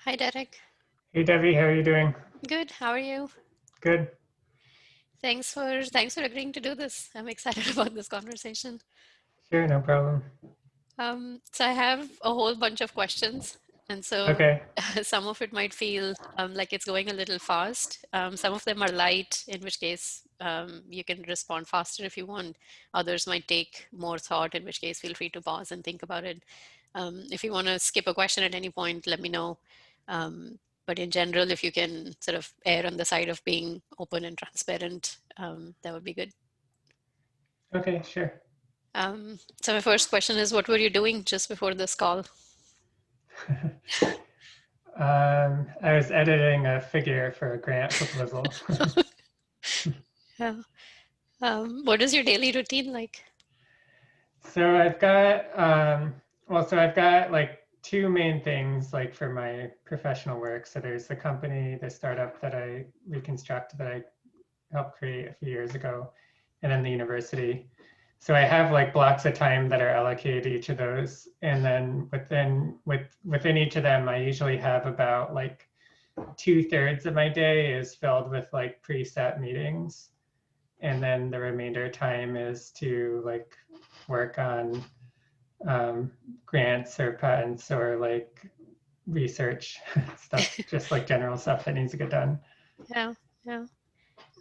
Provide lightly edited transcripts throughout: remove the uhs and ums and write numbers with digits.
Hi, Derek. Hey Devi, how are you doing? Good. How are you? Good. Thanks for agreeing to do this. I'm excited about this conversation. Sure, no problem. So I have a whole bunch of questions, and so Okay. some of it might feel like it's going a little fast. Some of them are light, in which case you can respond faster if you want. Others might take more thought, in which case feel free to pause and think about it. If you want to skip a question at any point, let me know. But in general, if you can sort of err on the side of being open and transparent, that would be good. Okay, sure. So my first question is, what were you doing just before this call? I was editing a figure for a grant proposal. Yeah. What is your daily routine like? So I've got I've got like two main things like for my professional work. So there's the company, the startup that I reconstructed that I helped create a few years ago, and then the university. So I have like blocks of time that are allocated to each of those, and then within each of them, I usually have about like 2/3 of my day is filled with like preset meetings, and then the remainder time is to like work on um, grants or patents or like research stuff, just like general stuff that needs to get done. Yeah, yeah.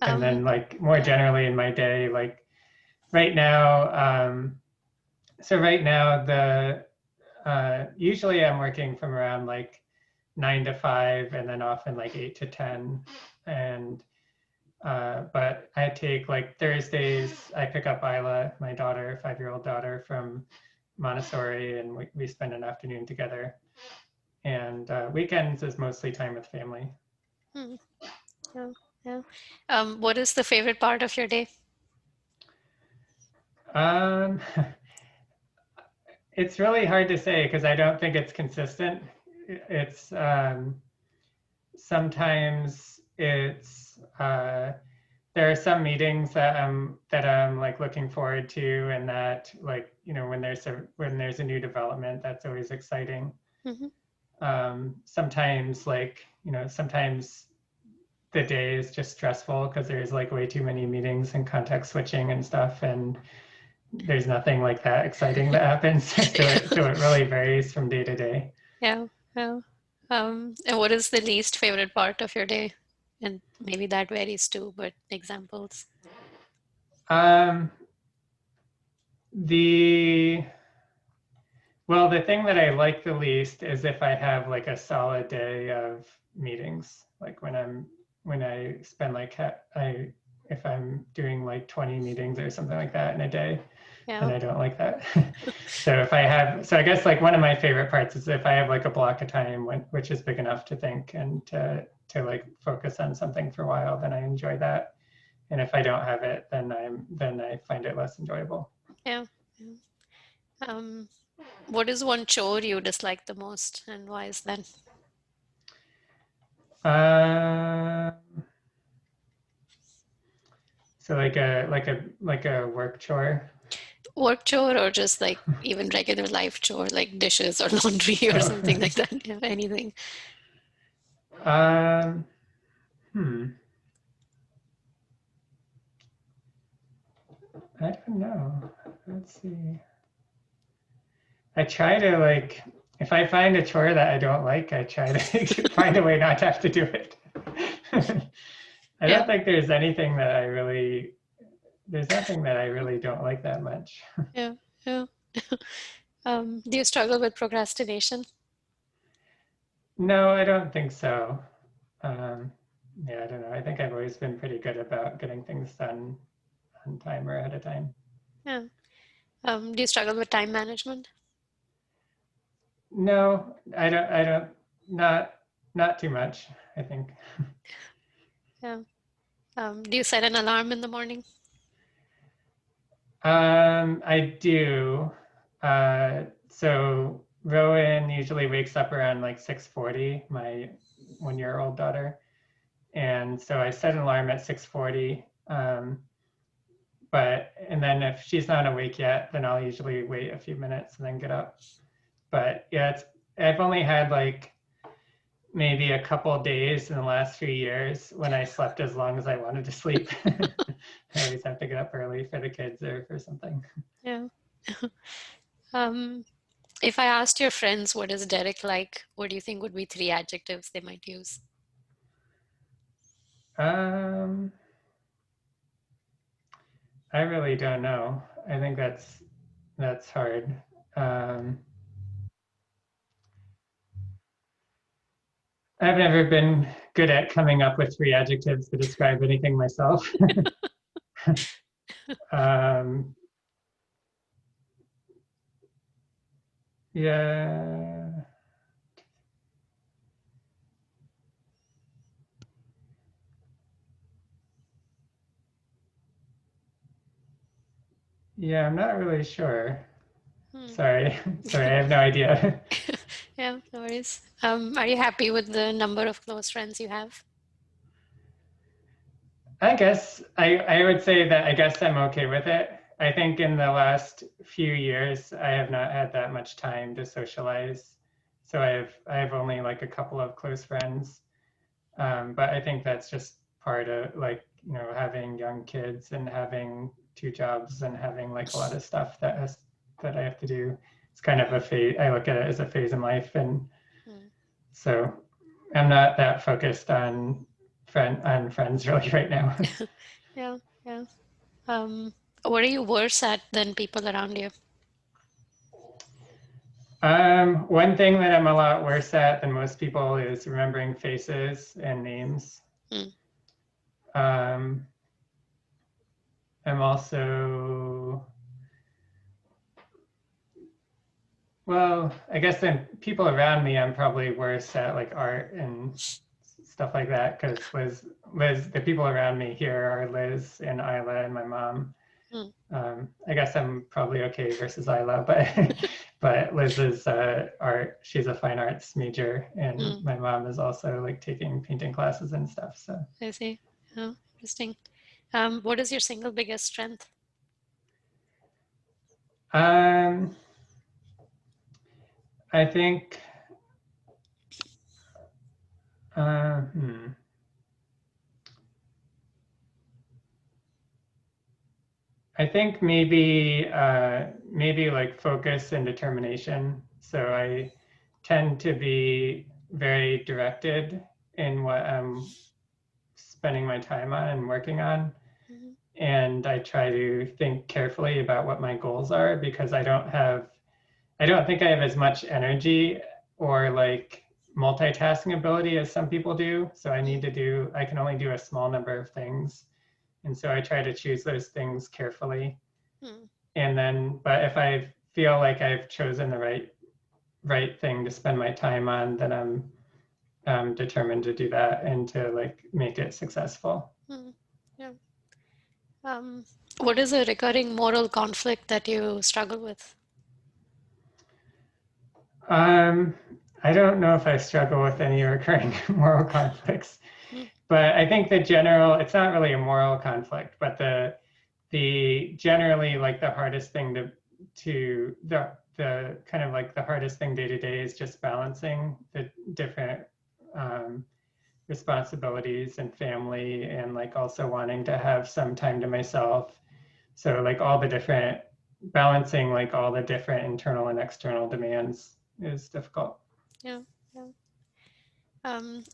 And Um, then like more generally in my day, like right now, right now the usually I'm working from around like 9 to 5, and then often like 8 to 10, and but I take like Thursdays. I pick up Isla, my daughter, 5-year-old daughter from Montessori, and we spend an afternoon together. And weekends is mostly time with family. hmm, yeah, yeah. What is the favorite part of your day? Um, it's really hard to say because I don't think it's consistent. It's sometimes it's there are some meetings that I'm like looking forward to, and that like when there's a new development, that's always exciting. Hmm. Sometimes sometimes the day is just stressful because there's like way too many meetings and context switching and stuff, and there's nothing like that exciting that happens. So it really varies from day to day. Yeah, yeah. And what is the least favorite part of your day? And maybe that varies too, but examples. Um, the the thing that I like the least is if I have like a solid day of meetings, like when I spend like I if I'm doing like 20 meetings or something like that in a day, then Yeah, I don't like that. So I guess like one of my favorite parts is if I have like a block of time which is big enough to think and to like focus on something for a while, then I enjoy that. And if I don't have it, then I find it less enjoyable. yeah, yeah. Um, what is one chore you dislike the most, and why is that? Um, so like a work chore. Work chore or just like even regular life chore, like dishes or laundry or Oh. something like that? Yeah, anything. um, hmm. I don't know. Let's see. I try to like if I find a chore that I don't like, I try to find a way not to have to do it. I Yeah, don't think there's nothing that I really don't like that much. yeah, yeah. Do you struggle with procrastination? No, I don't think so. Um, yeah, I don't know. I think I've always been pretty good about getting things done on time or ahead of time. Yeah. Do you struggle with time management? No, I don't. Not not too much, I think. Yeah. Do you set an alarm in the morning? I do. So Rowan usually wakes up around like 6:40, my 1-year-old daughter. And so I set an alarm at 6:40. And then if she's not awake yet, then I'll usually wait a few minutes and then get up. But yeah, I've only had like maybe a couple days in the last few years when I slept as long as I wanted to sleep. I always have to get up early for the kids or for something. Yeah. Um, if I asked your friends what is Derek like, what do you think would be three adjectives they might use? Um, I really don't know. I think that's hard. Um, I've never been good at coming up with three adjectives to describe anything myself. um, yeah, yeah, I'm not really sure. Hmm. Sorry, sorry, I have no idea. Yeah, no worries. Are you happy with the number of close friends you have? I guess I would say that I guess I'm okay with it. I think in the last few years, I have not had that much time to socialize. So I have only like a couple of close friends. But I think that's just part of like, having young kids and having two jobs and having like a lot of stuff that I have to do. It's kind of a phase. I look at it as a phase in life. And Hmm. so I'm not that focused on friends really right now. Yeah, yeah. Um, what are you worse at than people around you? One thing that I'm a lot worse at than most people is remembering faces and names. Hmm. Um, I'm also, well, I guess then people around me, I'm probably worse at like art and stuff like that because the people around me here are Liz and Isla and my mom. Hmm. I guess I'm probably okay versus Isla, but but Liz is art. She's a fine arts major, and Hmm. my mom is also like taking painting classes and stuff. So I see. Oh, interesting. What is your single biggest strength? um, I think uh, hmm, I think maybe like focus and determination. So I tend to be very directed in what I'm spending my time on and working on. Mhm. And I try to think carefully about what my goals are because I don't think I have as much energy or like multitasking ability as some people do. So I can only do a small number of things. And so I try to choose those things carefully. Hmm. And then, but if I feel like I've chosen the right thing to spend my time on, then I'm determined to do that and to like make it successful. Hmm. Yeah. Um, what is a recurring moral conflict that you struggle with? Um, I don't know if I struggle with any recurring moral conflicts, Hmm. but I think the general, it's not really a moral conflict, but the generally like the hardest thing the kind of like the hardest thing day to day is just balancing the different um, responsibilities and family and like also wanting to have some time to myself. So like all the different balancing like all the different internal and external demands is difficult. Yeah. Yeah.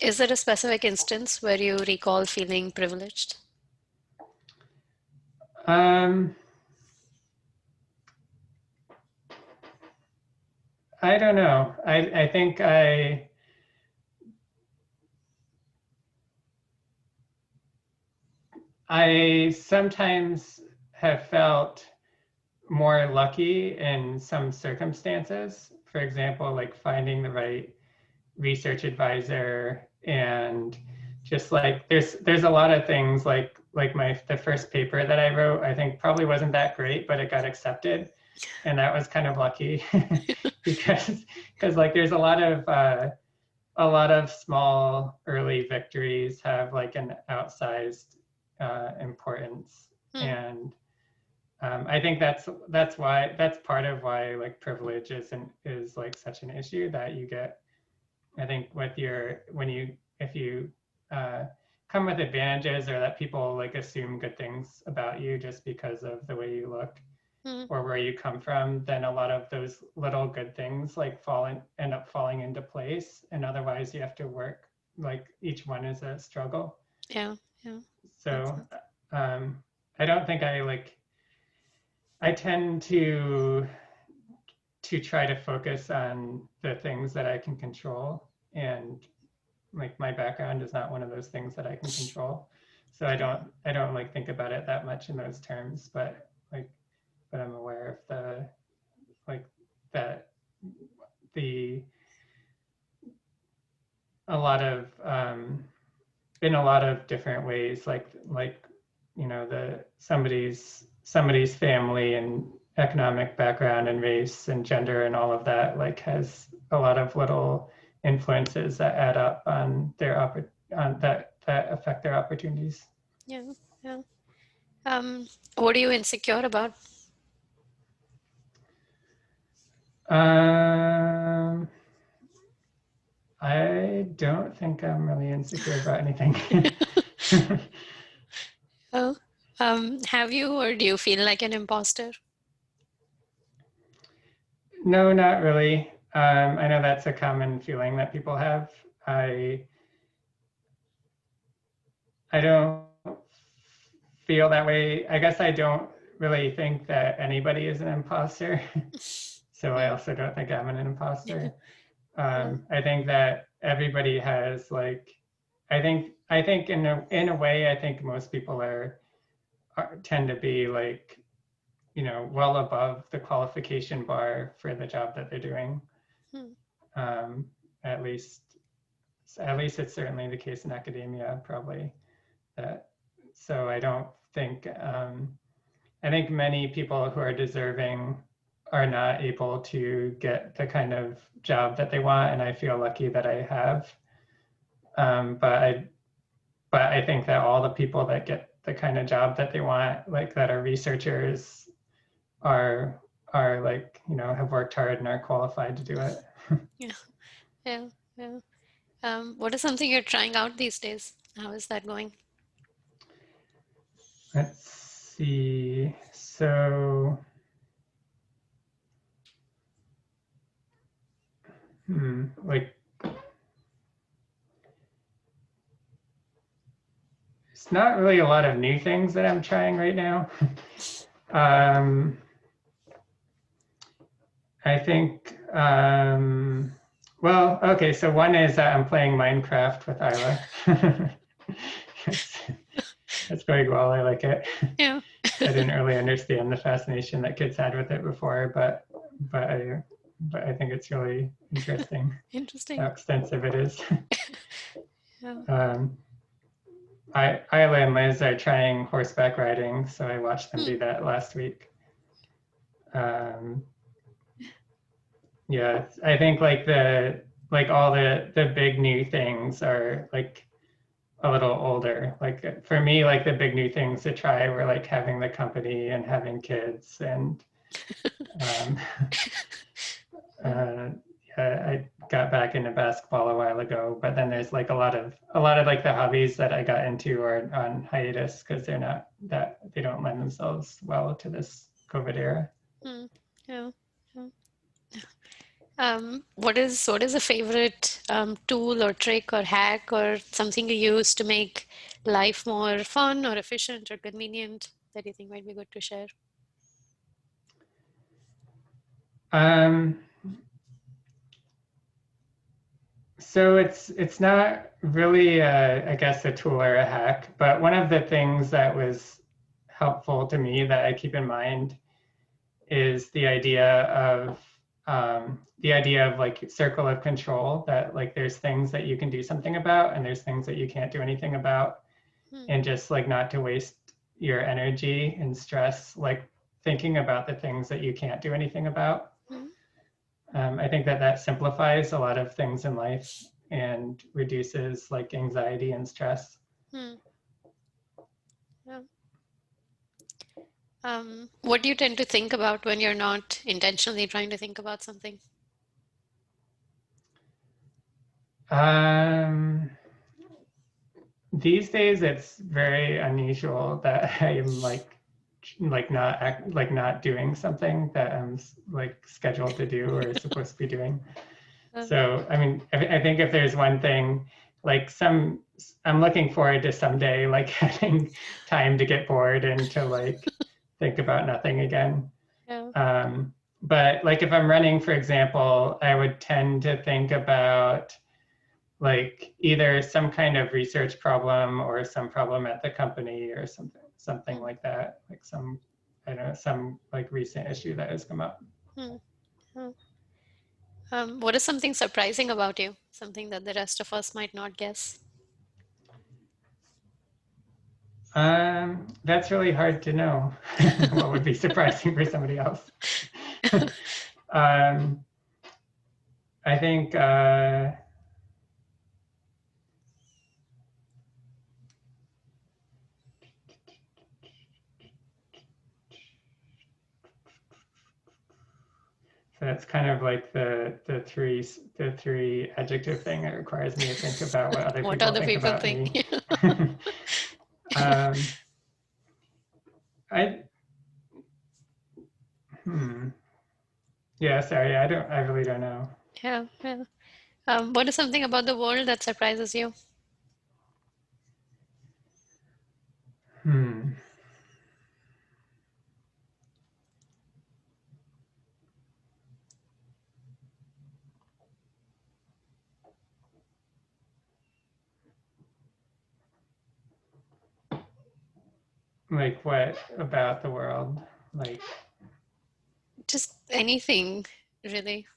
Is there a specific instance where you recall feeling privileged? Um, I don't know. I think I sometimes have felt more lucky in some circumstances. For example, like finding the right research advisor and just like there's a lot of things like the first paper that I wrote, I think probably wasn't that great, but it got accepted. And that was kind of lucky because like there's a lot of small early victories have like an outsized importance. Hmm. And I think that's part of why like privilege is like such an issue that you get I think if you come with advantages or that people like assume good things about you just because of the way you look Mm, or where you come from, then a lot of those little good things like end up falling into place. And otherwise you have to work, like each one is a struggle. yeah, yeah, makes So sense. um, I don't think I tend to try to focus on the things that I can control. And like my background is not one of those things that I can control. So Okay. I don't like think about it that much in those terms, but I'm aware of the like that the a lot of in a lot of different ways, like the somebody's family and economic background and race and gender and all of that like has a lot of little influences that add up on on that affect their opportunities. Yeah, yeah. Um, what are you insecure about? Um, I don't think I'm really insecure about anything. Oh, have you or do you feel like an imposter? No, not really. I know that's a common feeling that people have. I I don't feel that way. I guess I don't really think that anybody is an imposter. So I Hmm. also don't think I'm an imposter. Yeah. I think that everybody has like, I think in a way, I think most people tend to be like, well above the qualification bar for the job that they're doing. Hmm. Um, at least, at least it's certainly the case in academia, probably that. So I don't think I think many people who are deserving are not able to get the kind of job that they want, and I feel lucky that I have. Um, but I but I think that all the people that get the kind of job that they want, like that are researchers, are like have worked hard and are qualified to do it. Yeah, yeah, yeah. What is something you're trying out these days? How is that going? Let's see. So, like it's not really a lot of new things that I'm trying right now. um, I think, well, okay, so one is that I'm playing Minecraft with Isla. it's, it's going well. I like it. Yeah, I didn't really understand the fascination that kids had with it before, but I but I think it's really interesting how interesting. extensive it is. Yeah. um, Isla and Liz are trying horseback riding, so I watched them Hmm. do that last week. Um, yeah, I think like all the big new things are like a little older. Like for me, like the big new things to try were like having the company and having kids and um, Yeah. uh, yeah, I got back into basketball a while ago, but then there's like a lot of like the hobbies that I got into are on hiatus because they don't lend themselves well to this COVID era. Hmm. Yeah. Yeah. What is a favorite tool or trick or hack or something you use to make life more fun or efficient or convenient that you think might be good to share? Um, So it's not really, I guess, a tool or a hack, but one of the things that was helpful to me that I keep in mind is the idea of like circle of control. That like there's things that you can do something about, and there's things that you can't do anything about, Hmm. and just like not to waste your energy and stress like thinking about the things that you can't do anything about. Hmm. I think that that simplifies a lot of things in life and reduces like anxiety and stress. Hmm. Yeah. What do you tend to think about when you're not intentionally trying to think about something? These days, it's very unusual that I'm not doing something that I'm like scheduled to do or supposed to be doing. Uh, So, I mean, I think if there's one thing, like I'm looking forward to someday like having time to get bored and to like think about nothing again. yeah. But like if I'm running, for example, I would tend to think about like either some kind of research problem or some problem at the company or something Hmm. like that, like I don't know, some like recent issue that has come up. Hmm. Hmm. What is something surprising about you? Something that the rest of us might not guess? That's really hard to know. What would be surprising for somebody else? um, I think so that's kind of like the three adjective thing. It requires me to think about what other What people other think people about think? me. um, I hmm. Yeah, sorry, I really don't know. Yeah, yeah. What is something about the world that surprises you? Hmm. Like what about the world? Like, Just anything, really.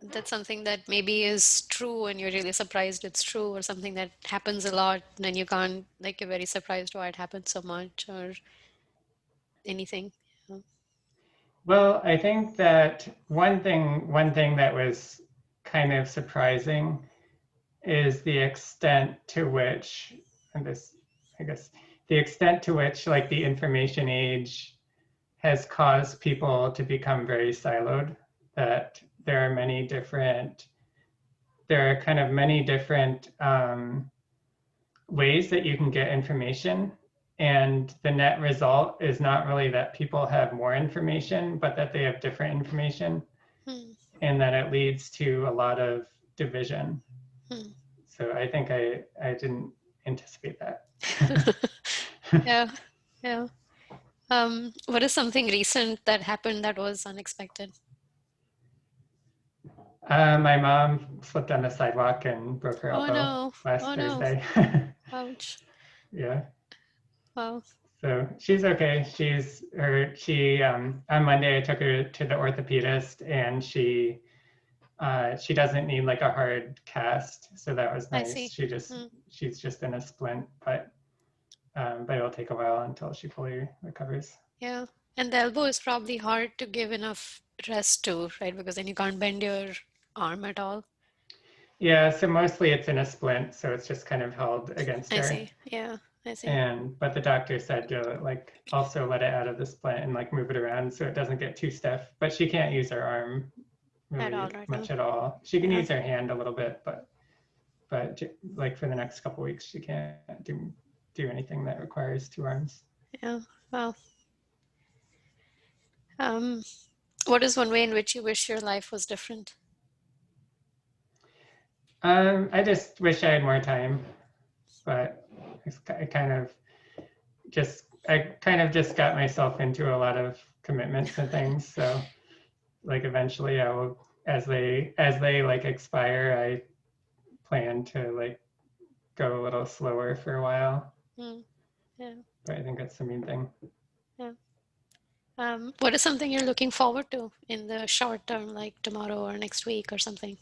That's something that maybe is true and you're really surprised it's true, or something that happens a lot and you can't, like, you're very surprised why it happens so much, or anything. Yeah. well, I think that one thing that was kind of surprising is the extent to which, and this, I guess, the extent to which like the information age has caused people to become very siloed. That there are kind of many different ways that you can get information. And the net result is not really that people have more information, but that they have different information, Hmm, and that it leads to a lot of division. hmm. So I think I didn't anticipate that. Yeah, yeah. What is something recent that happened that was unexpected? My mom slipped on the sidewalk and broke her Oh elbow no, last oh no. Thursday. Ouch. Yeah. Wow. So she's okay. She on Monday I took her to the orthopedist, and she doesn't need like a hard cast, so that was I nice. see. Hmm. She's just in a splint, but it'll take a while until she fully recovers. Yeah. And the elbow is probably hard to give enough rest to, right? Because then you can't bend your arm at all. Yeah, so mostly it's in a splint, so it's just kind of held against I her. see. Yeah, I see. And but the doctor said to like also let it out of the splint and like move it around so it doesn't get too stiff. But she can't use her arm At all really right now. much at all. She can Yeah, use her hand a little bit, but like for the next couple weeks she can't do anything that requires two arms. yeah. Well, um, what is one way in which you wish your life was different? I just wish I had more time, but I kind of just got myself into a lot of commitments and things. So like eventually I will, as they like expire, I plan to like go a little slower for a while. Hmm. Yeah, But I think that's the main thing. yeah. What is something you're looking forward to in the short term, like tomorrow or next week or something?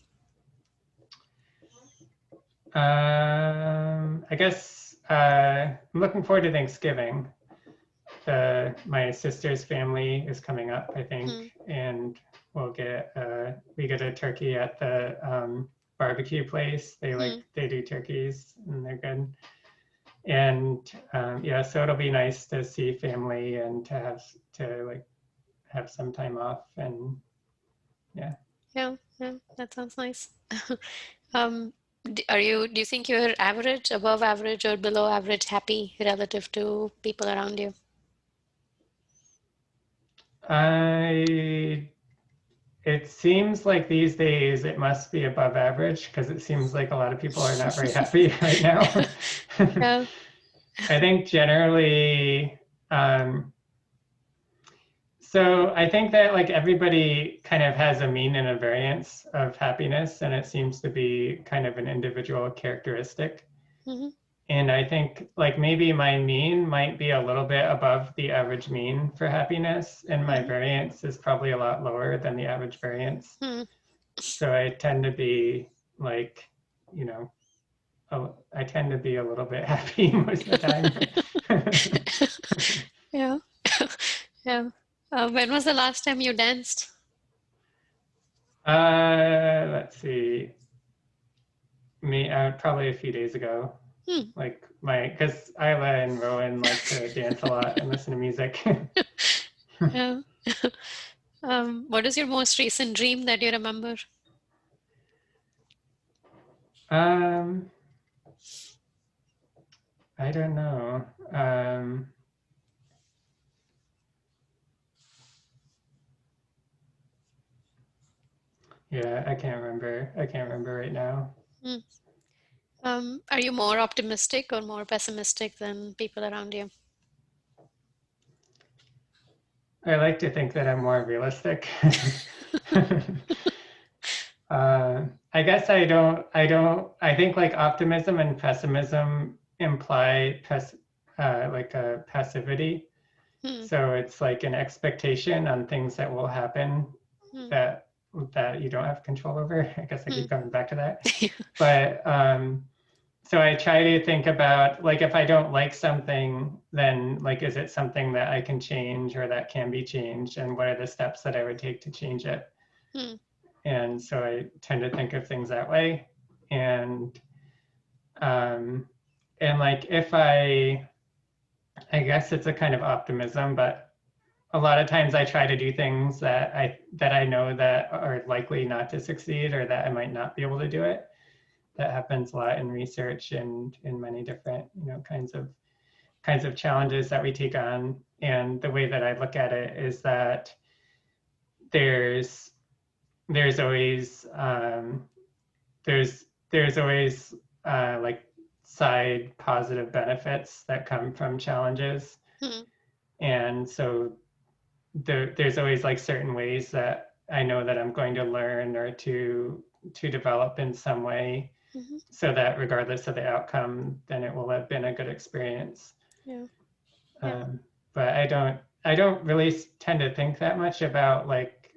I guess I'm looking forward to Thanksgiving. My sister's family is coming up, I Hmm. think, and we get a turkey at the barbecue place. Hmm. They do turkeys and they're good. And yeah, so it'll be nice to see family and to have some time off, and yeah. Yeah, yeah, that sounds nice. Um, do you think you're average, above average, or below average happy relative to people around you? I It seems like these days it must be above average because it seems like a lot of people are not very happy right now. Yeah. I think generally, um, so I think that like everybody kind of has a mean and a variance of happiness, and it seems to be kind of an individual characteristic. Mm-hmm. And I think like maybe my mean might be a little bit above the average mean for happiness, and my Mm-hmm. variance is probably a lot lower than the average variance. Hmm. So I tend to be like, you know, I tend to be a little bit happy most of the time. Yeah. Yeah. When was the last time you danced? Let's see, me probably a few days ago. Hmm. Like because Isla and Rowan like to dance a lot and listen to music. Yeah. What is your most recent dream that you remember? um, I don't know. Um, yeah, I can't remember. I can't remember right now. Hmm. Are you more optimistic or more pessimistic than people around you? I like to think that I'm more realistic. I guess I don't. I don't. I think like optimism and pessimism imply like a passivity. Hmm. So it's like an expectation on things that will happen Hmm. that you don't have control over. I guess I Hmm. keep coming back to that. But so I try to think about like if I don't like something, then like is it something that I can change or that can be changed, and what are the steps that I would take to change it? Hmm. And so I tend to think of things that way. And um, and like if I guess it's a kind of optimism, but a lot of times I try to do things that I know that are likely not to succeed or that I might not be able to do it. That happens a lot in research and in many different kinds of challenges that we take on. And the way that I look at it is that there's there's always there's always like side positive benefits that come from challenges, Hmm. and so there's always like certain ways that I know that I'm going to learn or to develop in some way, Hmm. so that regardless of the outcome, then it will have been a good experience. Yeah. Yeah. Um, but I don't really tend to think that much about like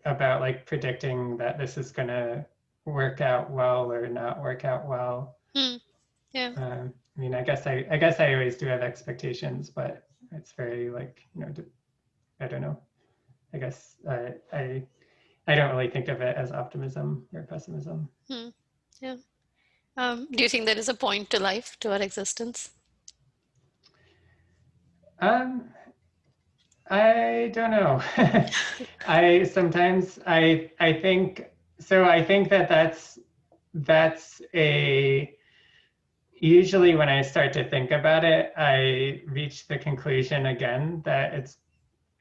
about like predicting that this is going to work out well or not work out well. Hmm. Yeah. I mean, I guess I always do have expectations, but it's very like I don't know. I guess I don't really think of it as optimism or pessimism. Hmm. Yeah. Do you think there is a point to life, to our existence? Um, I don't know. I sometimes I think so. I think that that's a usually when I start to think about it, I reach the conclusion again that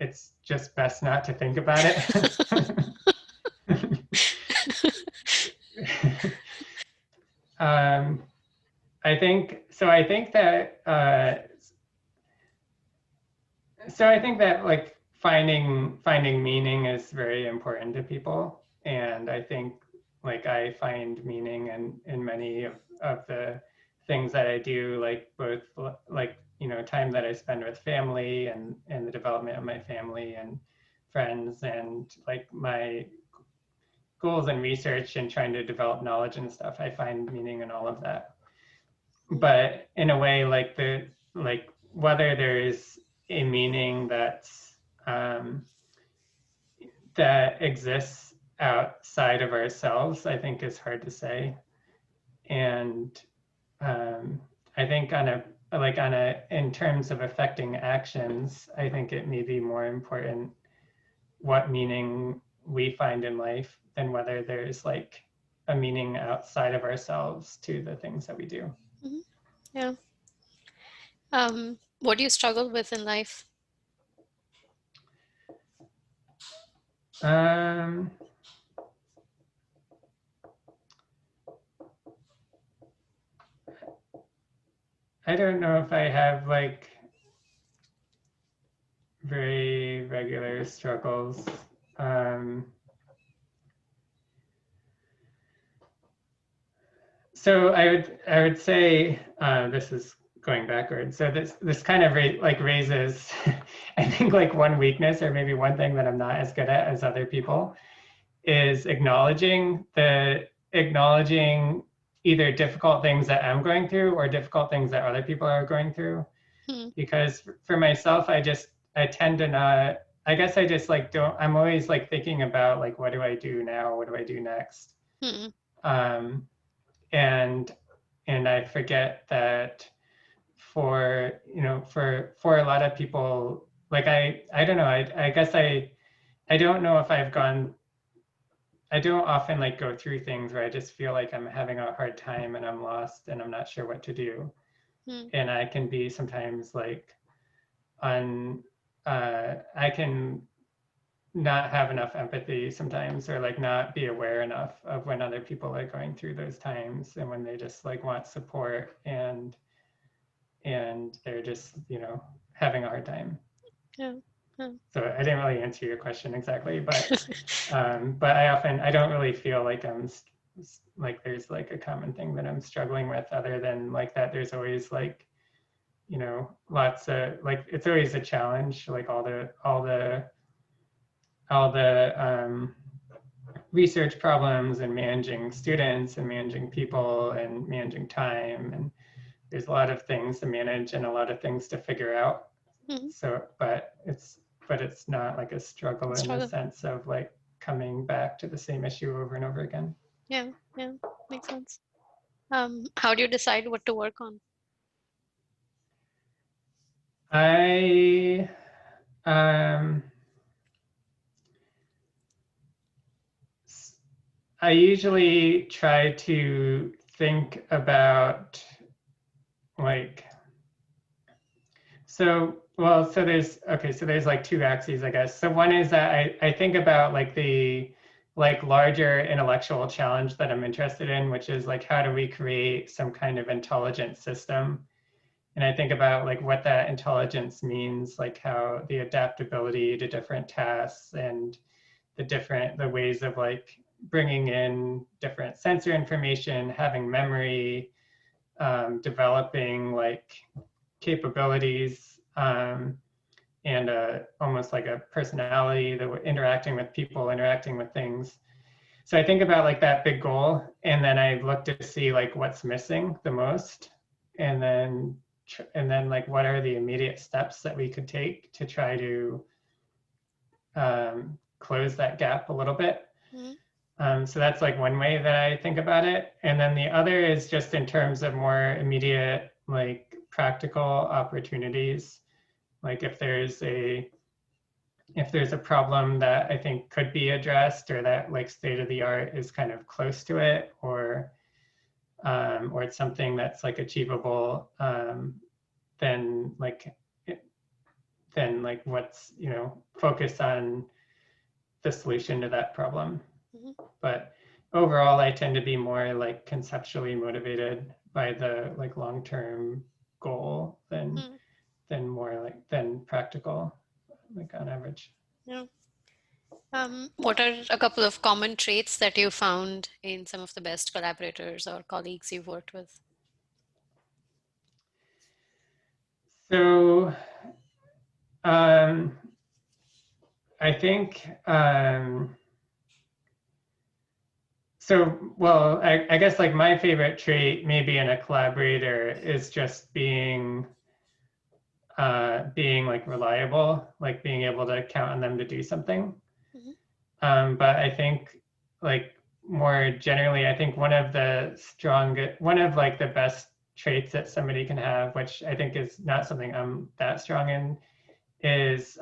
it's just best not to think about it. um, I think so. I think that like finding meaning is very important to people, and I think like I find meaning in many of the things that I do, like both like time that I spend with family and the development of my family and friends, and like my goals and research and trying to develop knowledge and stuff. I find meaning in all of that, but in a way like whether there's a meaning um, that exists outside of ourselves, I think is hard to say. And um, I think on a in terms of affecting actions, I think it may be more important what meaning we find in life than whether there's like a meaning outside of ourselves to the things that we do. Mhm. Yeah. What do you struggle with in life? Um, I don't know if I have like very regular struggles. Um, so I would say this is going backwards. So this kind of like raises, I think like one weakness or maybe one thing that I'm not as good at as other people is acknowledging either difficult things that I'm going through or difficult things that other people are going through. Hmm. Because for myself, I tend to not, I guess I just like don't, I'm always like thinking about like, what do I do now? What do I do next? Hmm. Um, and, and I forget that for a lot of people, like I don't know, I guess I don't know if I don't often like go through things where I just feel like I'm having a hard time and I'm lost and I'm not sure what to do. Hmm. And I can be sometimes like on I can not have enough empathy sometimes or like not be aware enough of when other people are going through those times and when they just like want support and they're just, having a hard time. Yeah. Yeah. So I didn't really answer your question exactly, but I don't really feel like I'm like there's like a common thing that I'm struggling with other than like that there's always like, lots of like it's always a challenge, like all the research problems and managing students and managing people and managing time, and there's a lot of things to manage and a lot of things to figure out. Mhm. So but it's not like a struggle in the Struggle. sense of like coming back to the same issue over and over again. Yeah. Yeah. Makes sense. How do you decide what to work on? I um I usually try to think about like so there's like two axes, I guess. So one is that I think about like the like larger intellectual challenge that I'm interested in, which is like how do we create some kind of intelligent system? And I think about like what that intelligence means, like how the adaptability to different tasks and the ways of like bringing in different sensor information, having memory, developing like capabilities, and almost like a personality that we're interacting with people, interacting with things. So I think about like that big goal, and then I look to see like what's missing the most, and then like what are the immediate steps that we could take to try to close that gap a little bit. Mhm. So that's like one way that I think about it. And then the other is just in terms of more immediate, like practical opportunities. Like if there's a problem that I think could be addressed or that like state of the art is kind of close to it, or it's something that's like achievable, then like what's focus on the solution to that problem. Mhm. But overall, I tend to be more like conceptually motivated by the like long-term goal Mhm. than practical, like on average. Yeah. What are a couple of common traits that you found in some of the best collaborators or colleagues you've worked with? So um, I think well, I guess like my favorite trait maybe in a collaborator is just being like reliable, like being able to count on them to do something. Mhm. But I think like more generally, I think one of like the best traits that somebody can have, which I think is not something I'm that strong in, is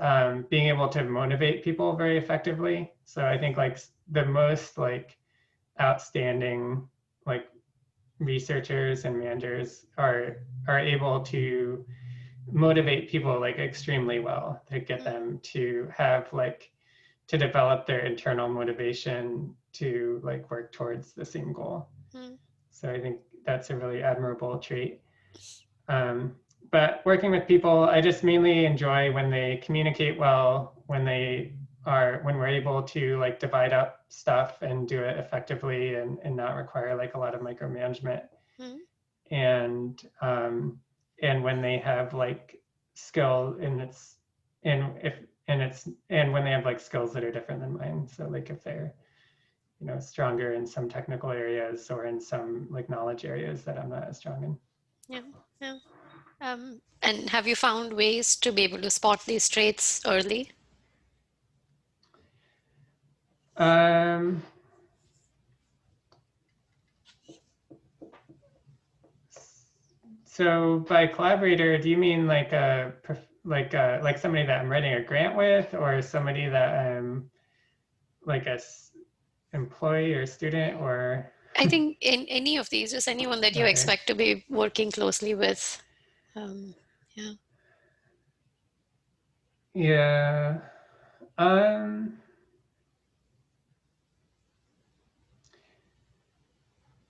being able to motivate people very effectively. So I think like the most like outstanding like researchers and managers are able to motivate people like extremely well to get Mm, them to have like to develop their internal motivation to like work towards the same goal. mm, So I think that's a really admirable trait. Um, but working with people, I just mainly enjoy when they communicate well, when we're able to like divide up stuff and do it effectively and not require like a lot of micromanagement. mm, And and when they have like skill and it's and if and it's and when they have like skills that are different than mine. So like if they're stronger in some technical areas or in some like knowledge areas that I'm not as strong in. yeah, yeah. And have you found ways to be able to spot these traits early? Um, so by collaborator, do you mean like like somebody that I'm writing a grant with, or somebody that I'm like a employee or student, or I think in any of these, just anyone that you okay, expect to be working closely with. Um, yeah. yeah. Um,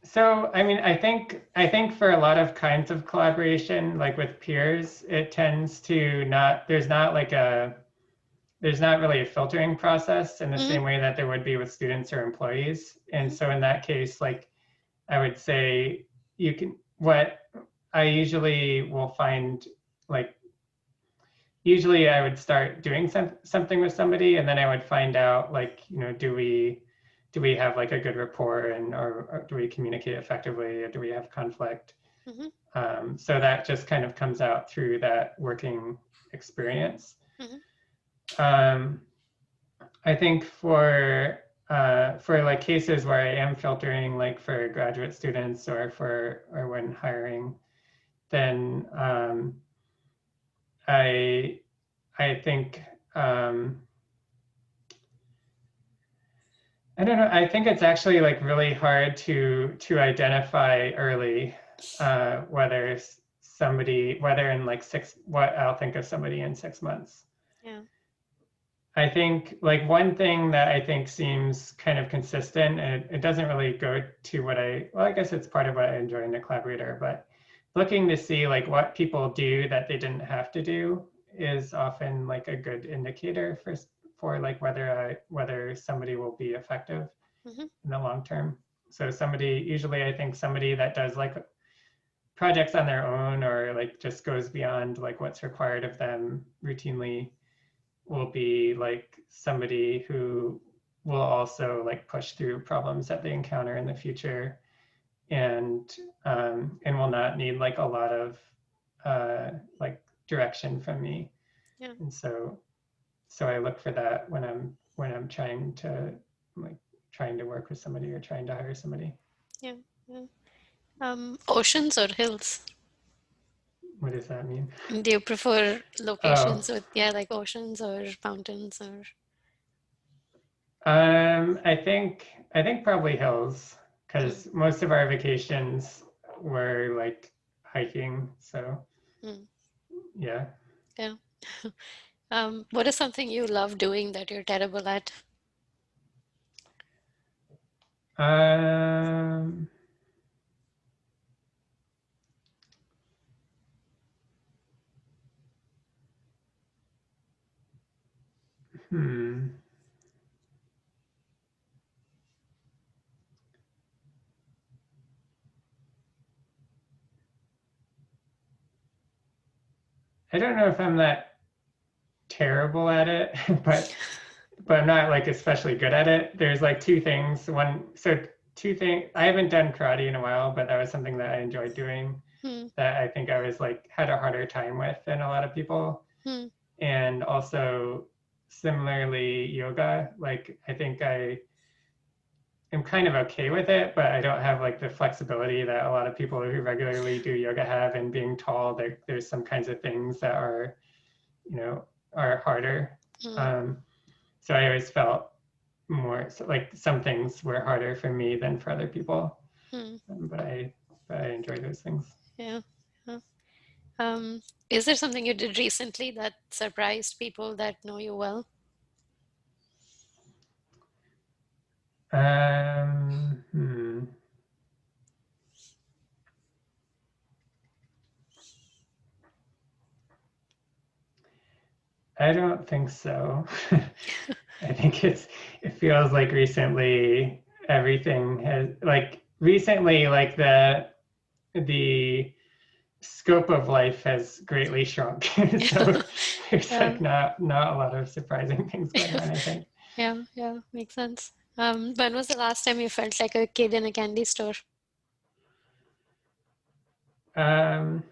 so I mean, I think for a lot of kinds of collaboration, like with peers, it tends to not there's not really a filtering process in the Mm-hmm, same way that there would be with students or employees. And mm-hmm, so in that case, like I would say what I usually will find like usually I would start doing something with somebody and then I would find out like, do we have like a good rapport or do we communicate effectively or do we have conflict? mm-hmm, So that just kind of comes out through that working experience. mm-hmm, Um, I think for like cases where I am filtering like for graduate students or when hiring, then I I think I don't know. I think it's actually like really hard to identify early whether in like what I'll think of somebody in 6 months. yeah. I think like one thing that I think seems kind of consistent, and it doesn't really go to well, I guess it's part of what I enjoy in the collaborator, but looking to see like what people do that they didn't have to do is often like a good indicator for like whether somebody will be effective Mm-hmm, in the long term. So usually I think somebody that does like projects on their own or like just goes beyond like what's required of them routinely will be like somebody who will also like push through problems that they encounter in the future and will not need like a lot of like direction from me. yeah, And so I look for that when I'm trying to work with somebody or trying to hire somebody. yeah, yeah. Oceans or hills? What does that mean? Do you prefer Oh, locations with, yeah, like oceans or mountains or? I think probably hills Mm, because most of our vacations were like hiking. So mm, yeah. yeah. What is something you love doing that you're terrible at? Um, hmm. I don't know if I'm that terrible at it, but I'm not like especially good at it. There's like two things. Two things. I haven't done karate in a while, but that was something that I enjoyed doing Hmm, that I think I was like had a harder time with than a lot of people. hmm, And also similarly yoga. Like I think I am kind of okay with it, but I don't have like the flexibility that a lot of people who regularly do yoga have and being tall, there's some kinds of things that are, you know, are harder. Mm, So I always felt more so like some things were harder for me than for other people. mm, But I enjoy those things. yeah. Yeah. Is there something you did recently that surprised people that know you well? Um, hmm. I don't think so. I think it feels like recently everything has like recently like the scope of life has greatly shrunk. So there's Yeah. like not a lot of surprising things going on, I think. Yeah, yeah, makes sense. When was the last time you felt like a kid in a candy store? Um,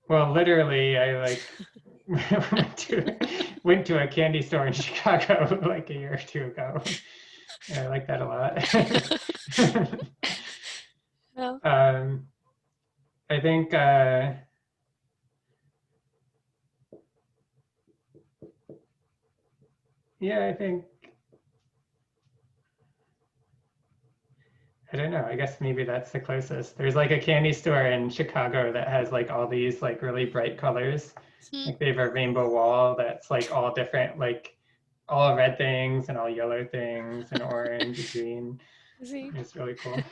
well, literally, I like went to a candy store in Chicago like a year or two ago. I like that a lot. Yeah. um, I think yeah, I think I don't know. I guess maybe that's the closest. There's like a candy store in Chicago that has like all these like really bright colors. Hmm. Like they have a rainbow wall that's like all different, like all red things and all yellow things and orange and green. See. It's really cool.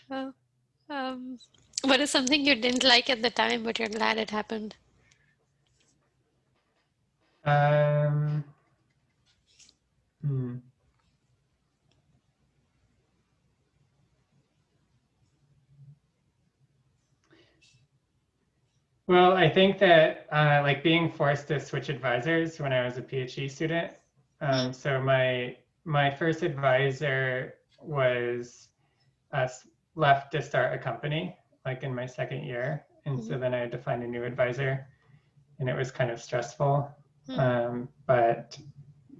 Uh, um, what is something you didn't like at the time, but you're glad it happened? um, hmm. Well, I think that like being forced to switch advisors when I was a PhD student. Hmm. So my first advisor was left to start a company like in my second year, and Hmm. so then I had to find a new advisor, and it was kind of stressful. Hmm.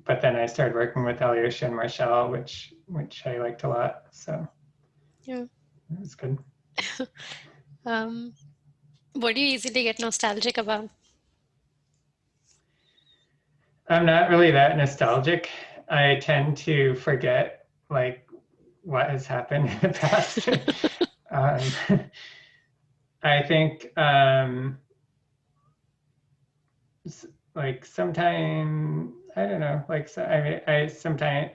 But then I started working with Alyosha and Marshall, which I liked a lot. So Yeah. it was good. Um, what do you easily get nostalgic about? I'm not really that nostalgic. I tend to forget like what has happened in the past. um, I think like sometime I don't know. Like so, I mean, I sometimes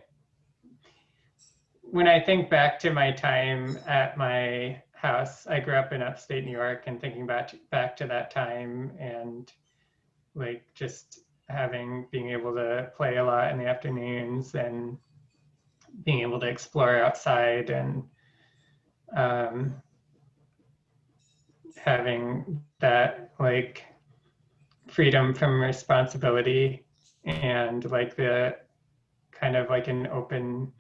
when I think back to my time at my house, I grew up in upstate New York, and thinking back to that time and like just being able to play a lot in the afternoons and being able to explore outside and um, having that like freedom from responsibility and like the kind of like an open,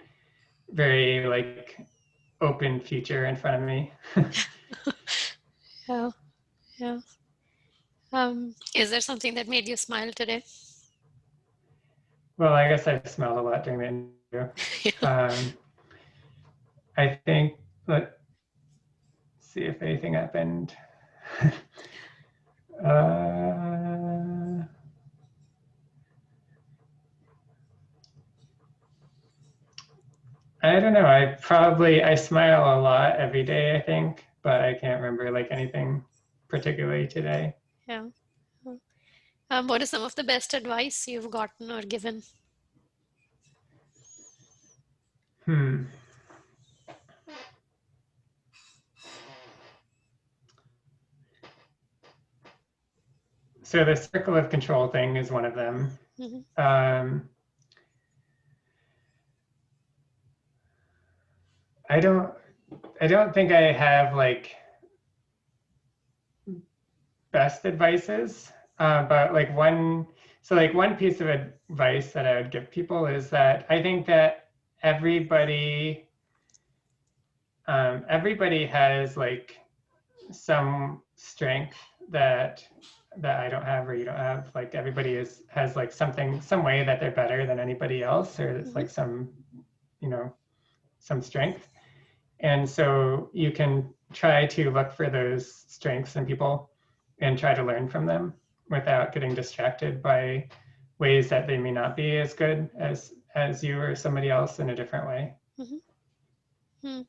very like open future in front of me. Yeah, yeah. Is there something that made you smile today? Well, I guess I smelled a lot during the interview. Um, I think, let's see if anything happened. uh, I don't know. I smile a lot every day, I think, but I can't remember like anything particularly today. Yeah. What is some of the best advice you've gotten or given? Hmm. So the circle of control thing is one of them. Hmm. Um, I don't I don't think I have like best advices, but like one piece of advice that I would give people is that I think that everybody everybody has like some strength that I don't have or you don't have. Like everybody has like some way that they're better than anybody else, or it's Hmm. like you know some strength. And so you can try to look for those strengths in people try to learn from them without getting distracted by ways that they may not be as good as you or somebody else in a different way. Hmm.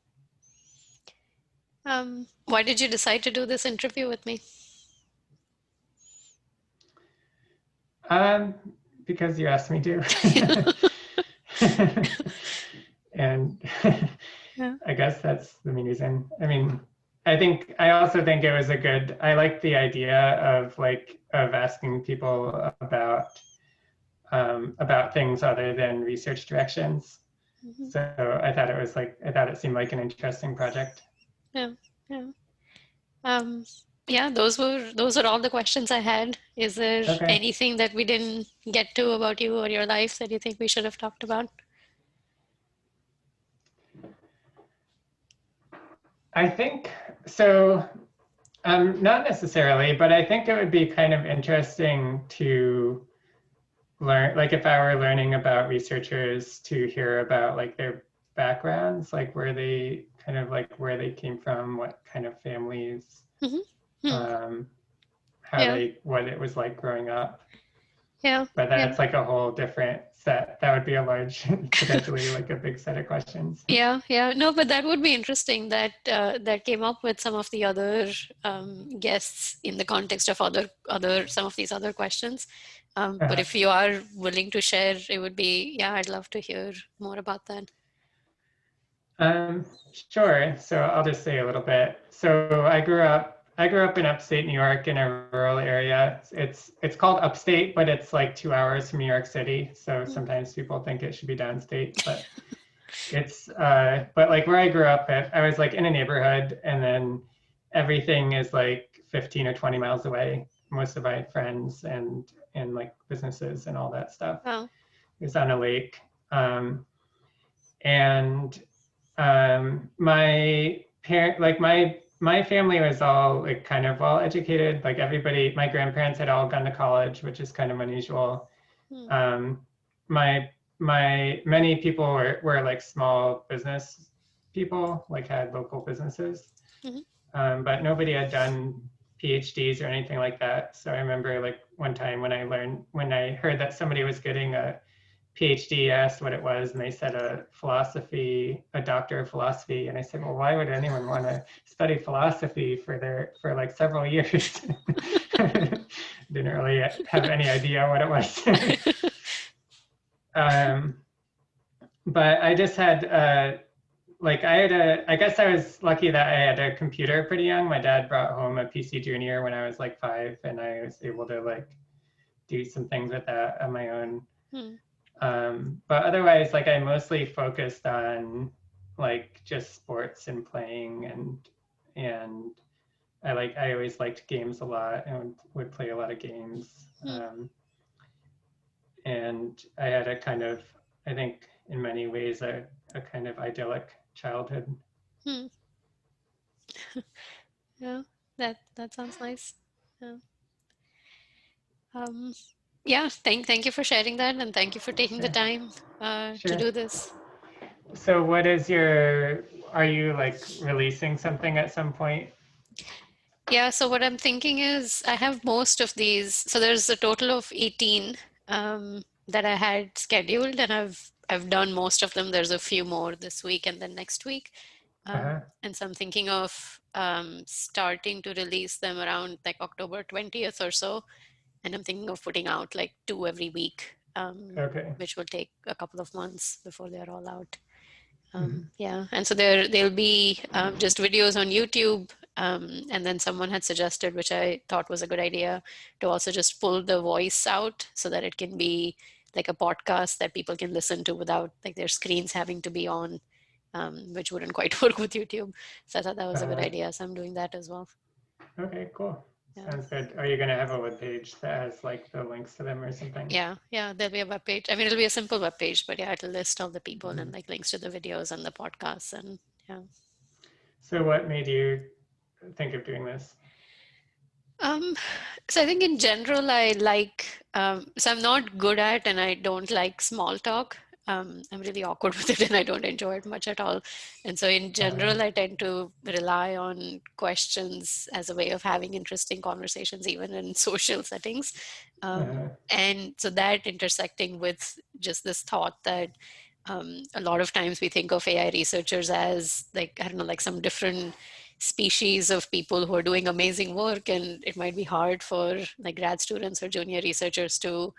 Why did you decide to do this interview with me? Um, because you asked me to. And Yeah. I guess that's the main reason. I mean, I also think it was I like the idea of of asking people about things other than research directions. Mhm. So I thought it seemed like an interesting project. Yeah. Yeah. Um, yeah, those are all the questions I had. Is there Okay. anything that we didn't get to about you or your life that you think we should have talked about? I think so. Not necessarily, but I think it would be kind of interesting to learn, like if I were learning about researchers, to hear about like their backgrounds, like where they came from, what kind of families, Hmm. Hmm. um, Yeah. what it was like growing up. Yeah. But Yeah. that's like a whole different set. That would be a large, potentially like a big set of questions. Yeah, yeah. No, but that would be interesting that that came up with some of the other guests in the context of other some of these other questions. But Uh-huh. if you are willing to share, it would be, yeah, I'd love to hear more about that. Sure. So I'll just say a little bit. So I grew up in upstate New York in a rural area. It's called upstate, but it's like 2 hours from New York City. So Mm, sometimes people think it should be downstate, but but like where I grew up at, I was like in a neighborhood, and then everything is like 15 or 20 miles away. Most of my friends and like businesses and all that stuff wow. is on a lake. And my parent like my family was all like kind of well educated, like everybody, my grandparents had all gone to college, which is kind of unusual. Mm, um my many people were like small business people, like had local businesses, mhm, but nobody had done PhDs or anything like that. So I remember like one time when I heard that somebody was getting a PhD, asked what it was, and they said a doctor of philosophy. And I said, well, why would anyone want to study philosophy for like several years? Didn't really have any idea what it was. um, but I just had I guess I was lucky that I had a computer pretty young. My dad brought home a PC Junior when I was like 5, and I was able to like do some things with that on my own. mm, But otherwise, like I mostly focused on like just sports and playing, and I always liked games a lot and would play a lot of games. mm, And I had a kind of, I think in many ways, a kind of idyllic childhood. mm. Yeah, that sounds nice. Yeah. Um, yeah, thank you for sharing that, and thank you for taking the Sure, time to sure. do this. So are you like releasing something at some point? Yeah, so what I'm thinking is I have most of these. So there's a total of 18 that I had scheduled, and I've done most of them. There's a few more this week and then next week. Uh-huh. And so I'm thinking of starting to release them around like October 20th or so. And I'm thinking of putting out like two every week, Okay. which will take a couple of months before they're all out. Mhm. Yeah, and so there'll be just videos on YouTube, and then someone had suggested, which I thought was a good idea, to also just pull the voice out so that it can be like a podcast that people can listen to without like their screens having to be on, which wouldn't quite work with YouTube. So I thought that was a good Uh, idea. So I'm doing that as well. okay, cool. Yeah. Sounds good. Are you gonna have a web page that has like the links to them or something? Yeah, yeah, there'll be a web page. I mean, it'll be a simple web page, but yeah, it'll list all the people and Mhm. like links to the videos and the podcasts and yeah. So what made you think of doing this? Um, so I think in general, I like, so I'm not good at and I don't like small talk. I'm really awkward with it and I don't enjoy it much at all. And so in Uh, general, I tend to rely on questions as a way of having interesting conversations, even in social settings. uh, And so that intersecting with just this thought that a lot of times we think of AI researchers as like, I don't know, like some different species of people who are doing amazing work, and it might be hard for like grad students or junior researchers to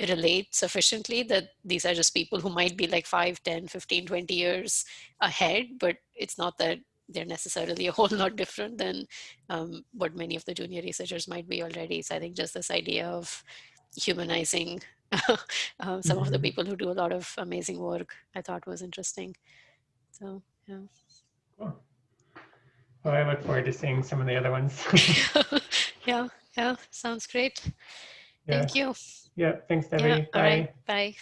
relate sufficiently that these are just people who might be like 5, 10, 15, 20 years ahead, but it's not that they're necessarily a whole lot different than what many of the junior researchers might be already. So I think just this idea of humanizing some of the mhm. people who do a lot of amazing work, I thought was interesting. So, yeah. Cool. Well, I look forward to seeing some of the other ones. Yeah, yeah, sounds great. Yeah. Thank you. Yeah. Thanks, Yeah, Debbie. all right, Bye. bye.